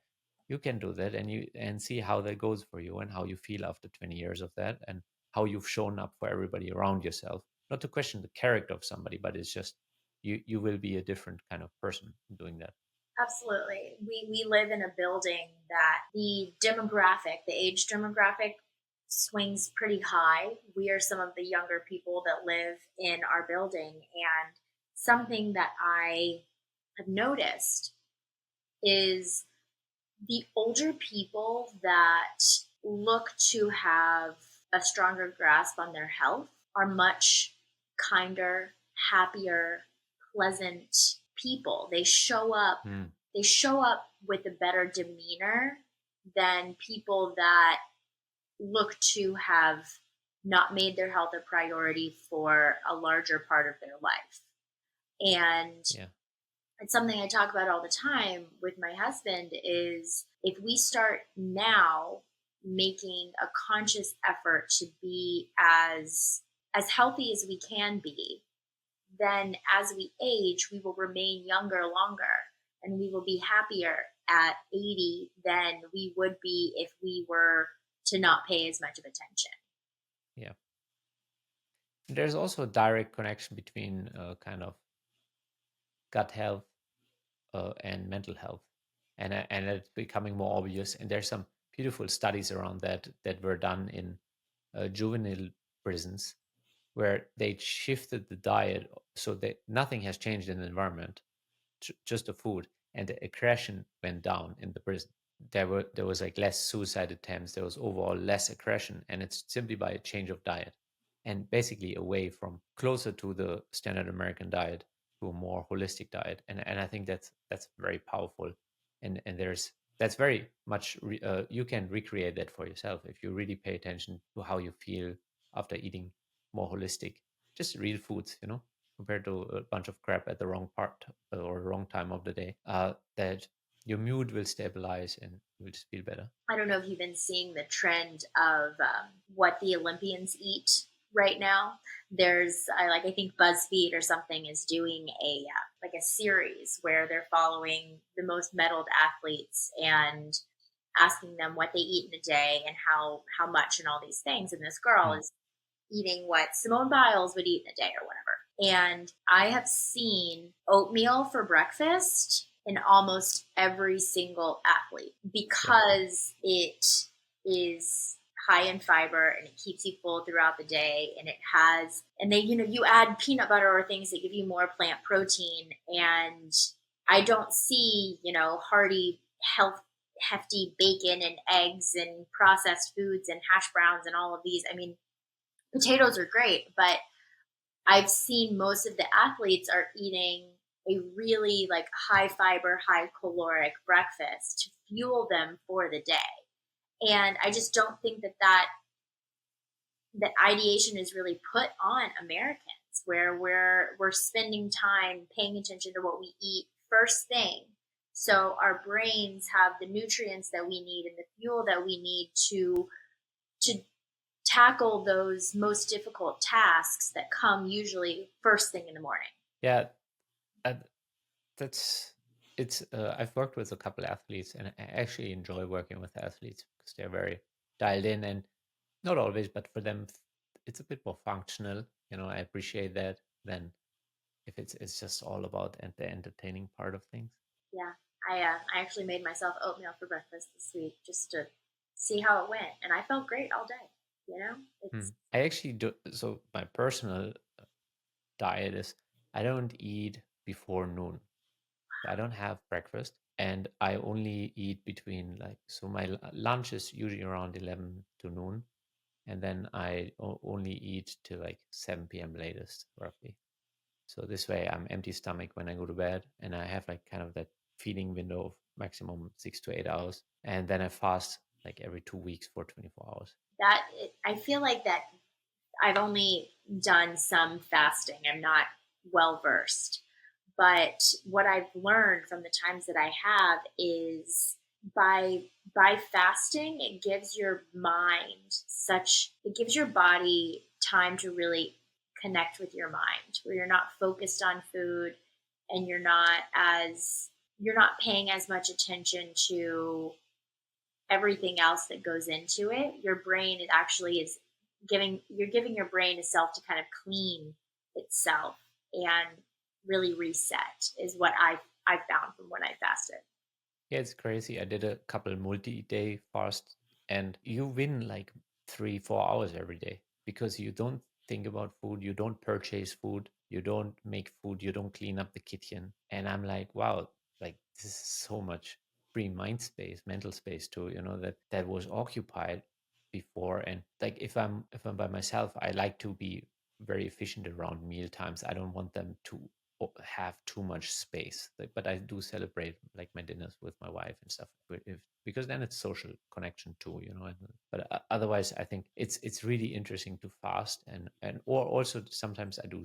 you can do that, and see how that goes for you and how you feel after 20 years of that, and how you've shown up for everybody around yourself. Not to question the character of somebody, but it's just you will be a different kind of person doing that. Absolutely. We live in a building that the age demographic swings pretty high. We are some of the younger people that live in our building. And something that I have noticed is the older people that look to have a stronger grasp on their health are much kinder, happier, pleasant people. Mm, They show up with a better demeanor than people that look to have not made their health a priority for a larger part of their life. And yeah. it's something I talk about all the time with my husband is if we start now making a conscious effort to be as healthy as we can be, then as we age, we will remain younger longer and we will be happier at 80 than we would be if we were to not pay as much of attention. Yeah. There's also a direct connection between kind of gut health and mental health, and it's becoming more obvious. And there's some beautiful studies around that were done in juvenile prisons, where they shifted the diet so that nothing has changed in the environment, just the food, and the aggression went down in the prison. There was like less suicide attempts, there was overall less aggression, and it's simply by a change of diet, and basically away from closer to the standard American diet to a more holistic diet. And I think that's very powerful. And there's that's very much you can recreate that for yourself if you really pay attention to how you feel after eating more holistic, just real foods, compared to a bunch of crap at the wrong part or wrong time of the day. That your mood will stabilize and you will just feel better. I don't know if you've been seeing the trend of what the Olympians eat right now. I think BuzzFeed or something is doing a like a series where they're following the most medaled athletes and asking them what they eat in a day and how much and all these things. And this girl Hmm. is eating what Simone Biles would eat in a day or whatever. And I have seen oatmeal for breakfast in almost every single athlete Yeah. because it is high in fiber and it keeps you full throughout the day, and you add peanut butter or things that give you more plant protein. And I don't see hearty health hefty bacon and eggs and processed foods and hash browns and all of these. I mean, potatoes are great, but I've seen most of the athletes are eating a really like high fiber, high caloric breakfast to fuel them for the day. And I just don't think that ideation is really put on Americans, where we're spending time paying attention to what we eat first thing, so our brains have the nutrients that we need and the fuel that we need to tackle those most difficult tasks that come usually first thing in the morning. Yeah, uh, that's it's. I've worked with a couple athletes, and I actually enjoy working with athletes because they're very dialed in, and not always, but for them, it's a bit more functional. I appreciate that than if it's just all about the entertaining part of things. Yeah, I actually made myself oatmeal for breakfast this week just to see how it went, and I felt great all day. You know, Hmm. it's I actually do. So my personal diet is I don't eat before noon. I don't have breakfast, and I only eat between so my lunch is usually around 11 to noon, and then I only eat till like 7 p.m. latest, roughly. So this way I'm empty stomach when I go to bed, and I have like kind of that feeding window of maximum 6 to 8 hours, and then I fast like every 2 weeks for 24 hours. I feel like that I've only done some fasting. I'm not well versed. But what I've learned from the times that I have is by by fasting, it gives your mind such it gives your body time to really connect with your mind, where you're not focused on food and you're not paying as much attention to everything else that goes into it. Your brain is actually is giving you're giving your brain a self to kind of clean itself and really reset is what I found from when I fasted. Yeah, it's crazy. I did a couple multi-day fast, and you win like 3, 4 hours every day because you don't think about food, you don't purchase food, you don't make food, you don't clean up the kitchen. And I'm like, wow, like this is so much free mind space, mental space too, that was occupied before. And like if I'm by myself, I like to be very efficient around meal times. I don't want them to have too much space. But I do celebrate like my dinners with my wife and stuff, because then it's social connection too, but otherwise I think it's really interesting to fast, and or also sometimes I do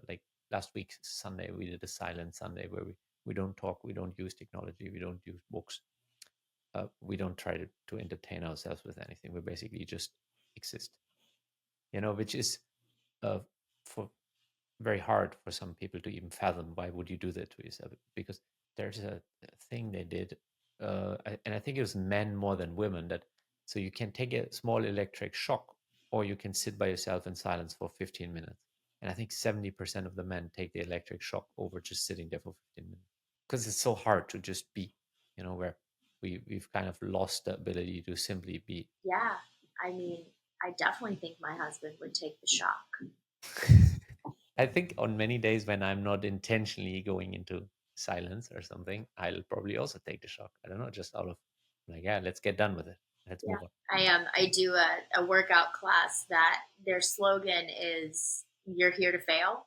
like last week Sunday we did a silent Sunday where we don't talk, we don't use technology, we don't use books, we don't try to entertain ourselves with anything. We basically just exist, which is uh, for very hard for some people to even fathom. Why would you do that to yourself? Because there's a thing they did, and I think it was men more than women, that so you can take a small electric shock, or you can sit by yourself in silence for 15 minutes. And I think 70% of the men take the electric shock over just sitting there for 15 minutes because it's so hard to just be, where we've kind of lost the ability to simply be. Yeah, I mean, I definitely think my husband would take the shock. I think on many days when I'm not intentionally going into silence or something, I'll probably also take the shock. I don't know, just out of like, yeah, let's get done with it. Let's Yeah, move on. I do a workout class that their slogan is "You're here to fail."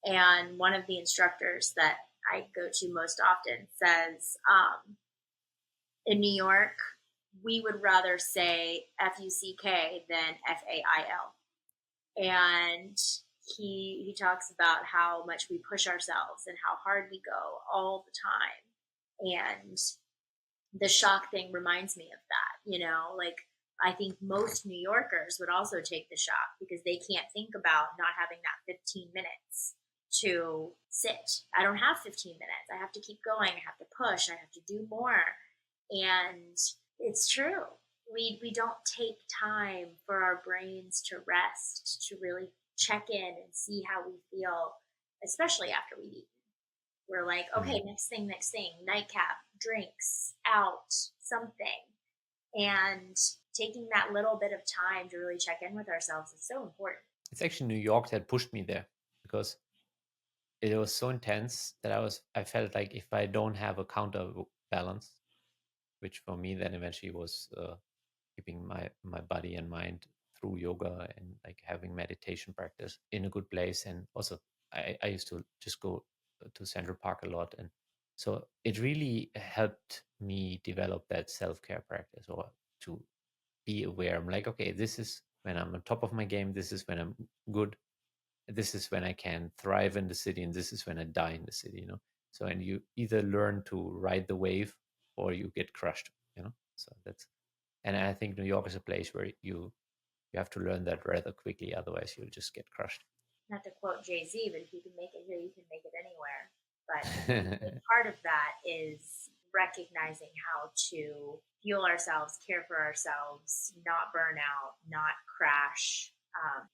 And one of the instructors that I go to most often says, in New York, we would rather say FUCK than FAIL. And he talks about how much we push ourselves and how hard we go all the time. And the shock thing reminds me of that, like I think most New Yorkers would also take the shock because they can't think about not having that 15 minutes to sit. I don't have 15 minutes. I have to keep going. I have to push. I have to do more. And it's true. We don't take time for our brains to rest, to really check in and see how we feel, especially after we eat. We're like, Mm. okay, next thing, nightcap, drinks, out, something. And taking that little bit of time to really check in with ourselves is so important. It's actually New York that pushed me there because it was so intense that I felt like if I don't have a counterbalance, which for me then eventually was keeping my body and mind through yoga and like having meditation practice in a good place. And also I used to just go to Central Park a lot, and so it really helped me develop that self-care practice, or to be aware. I'm like, okay, this is when I'm on top of my game, this is when I'm good, this is when I can thrive in the city, and this is when I die in the city, you know. So, and you either learn to ride the wave or you get crushed, you know. So that's, and I think New York is a place where you have to learn that rather quickly, otherwise you'll just get crushed. Not to quote Jay-Z, but if you can make it here, you can make it anywhere. But I think a part of that is recognizing how to fuel ourselves, care for ourselves, not burn out, not crash.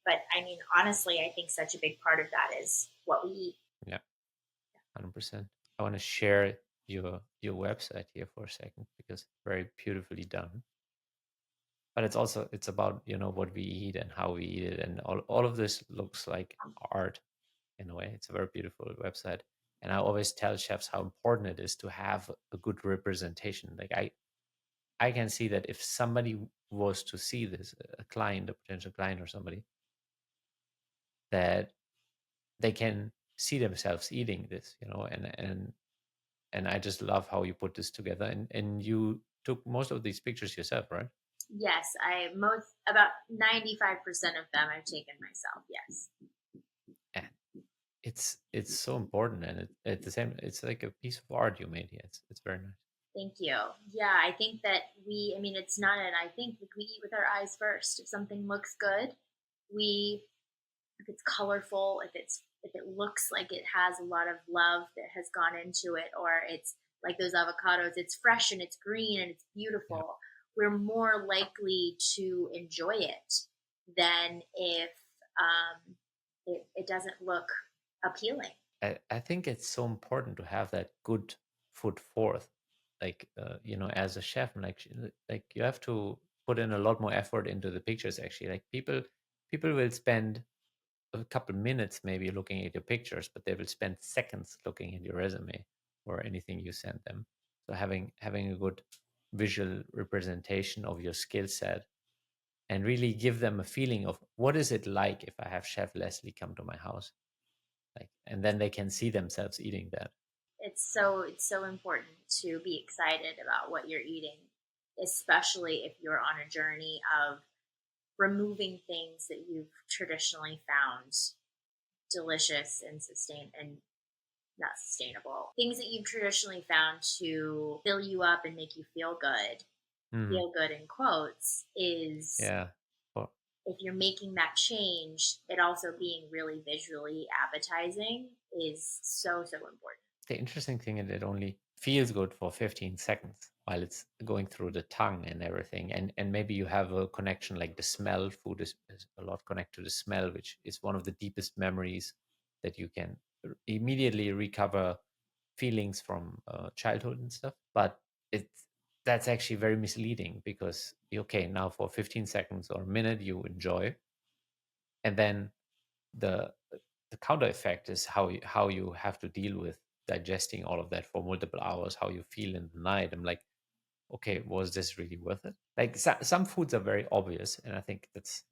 But I mean, honestly, I think such a big part of that is what we eat. Yeah, 100%. I want to share your website here for a second because very beautifully done. But it's also, it's about, you know, what we eat and how we eat it, and all of this looks like art in a way. It's a very beautiful website. And I always tell chefs how important it is to have a good representation. Like I can see that if somebody was to see this, a client, a potential client or somebody, that they can see themselves eating this, you know, and I just love how you put this together. And you took most of these pictures yourself, right? Yes, I most about 95% of them I've taken myself. Yes. And it's so important, and at the same, it's like a piece of art you made here. It's very nice. Thank you. Yeah, I think that I mean, it's not an I think, like, we eat with our eyes first. If something looks good, we, if it's colorful, if it looks like it has a lot of love that has gone into it, or it's like those avocados, it's fresh and it's green and it's Yeah. beautiful, we're more likely to enjoy it than if it doesn't look appealing. I think it's so important to have that good foot forth. Like, you know, as a chef, like, like you have to put in a lot more effort into the pictures. Actually, like people will spend a couple minutes maybe looking at your pictures, but they will spend seconds looking at your resume or anything you send them. So having a good visual representation of your skill set, and really give them a feeling of what is it like if I have Chef Leslie come to my house, like, and then they can see themselves eating that. It's so important to be excited about what you're eating, especially if you're on a journey of removing things that you've traditionally found delicious and not sustainable. Things that you've traditionally found to fill you up and make you Hmm. feel good in quotes, is, Yeah. Well, if you're making that change, it also being really visually appetizing is so, so important. the interesting thing is it only feels good for 15 seconds while it's going through the tongue and everything. And maybe you have a connection, like the smell. Food is a lot connected to the smell, which is one of the deepest memories that you can immediately recover feelings from childhood and stuff. But it's that's actually very misleading because okay, now for 15 seconds or a minute you enjoy, and then the the counter effect is how you have to deal with digesting all of that for multiple hours, how you feel in the night. I'm like, okay, was this really worth it? Like some foods are very obvious, and I think that's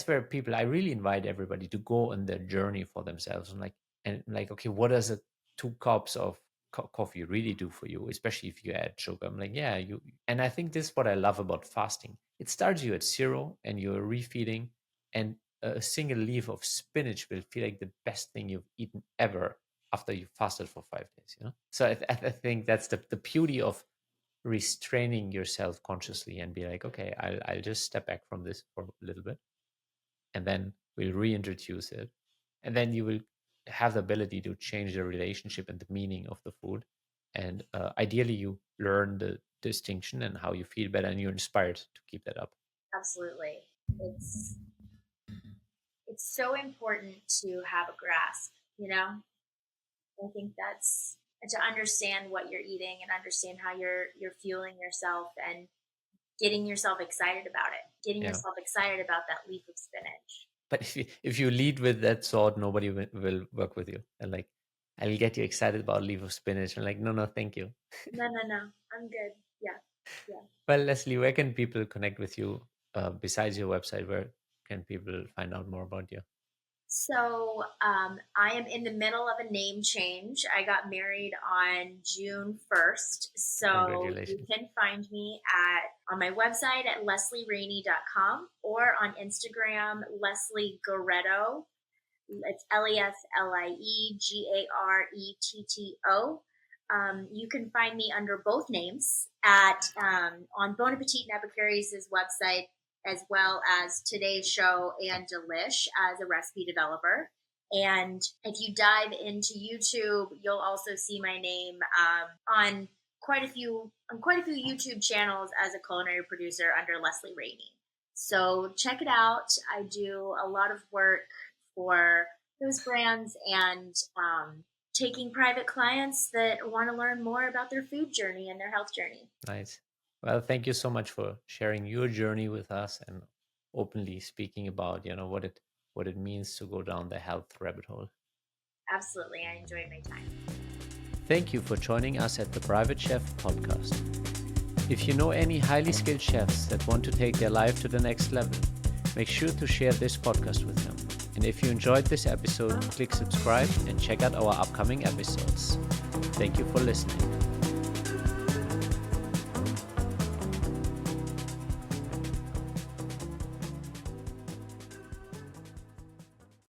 where people. I really invite everybody to go on their journey for themselves, and like, okay, what does a 2 cups of coffee really do for you, especially if you add sugar? I'm like, yeah, you. And I think this is what I love about fasting. It starts you at zero, and you're refeeding, and a single leaf of spinach will feel like the best thing you've eaten ever after you fasted for 5 days. You know, so I think that's the beauty of restraining yourself consciously and be like, okay, I'll just step back from this for a little bit, and then we'll reintroduce it. And then you will have the ability to change the relationship and the meaning of the food. And ideally, you learn the distinction and how you feel better, and you're inspired to keep that up. Absolutely. It's it's so important to have a grasp, you know? I think that's to understand what you're eating and understand how you're fueling yourself and getting yourself excited about it. Getting Yeah. yourself excited about that leaf of spinach. But if you lead with that thought, nobody will work with you. And like, I'll get you excited about leaf of spinach. And like, no, no, thank you. No, no, no. I'm good. Yeah. Yeah. Well, Leslie, where can people connect with you besides your website? Where can people find out more about you? So I am in the middle of a name change. I got married on June 1st. So you Congratulations. can find me on my website at leslieraney.com or on Instagram, Leslie Garetto. It's LeslieGaretto. You can find me under both names at on Bon Appetit and Epicurious' website, as well as Today's Show and Delish as a recipe developer. And if you dive into YouTube, you'll also see my name on quite a few YouTube channels as a culinary producer under Leslie Raney. So check it out. I do a lot of work for those brands and taking private clients that want to learn more about their food journey and their health journey. Nice. Well, thank you so much for sharing your journey with us and openly speaking about, what it means to go down the health rabbit hole. Absolutely. I enjoyed my time. Thank you for joining us at the Private Chef podcast. If you know any highly skilled chefs that want to take their life to the next level, make sure to share this podcast with them. And if you enjoyed this episode, click subscribe and check out our upcoming episodes. Thank you for listening.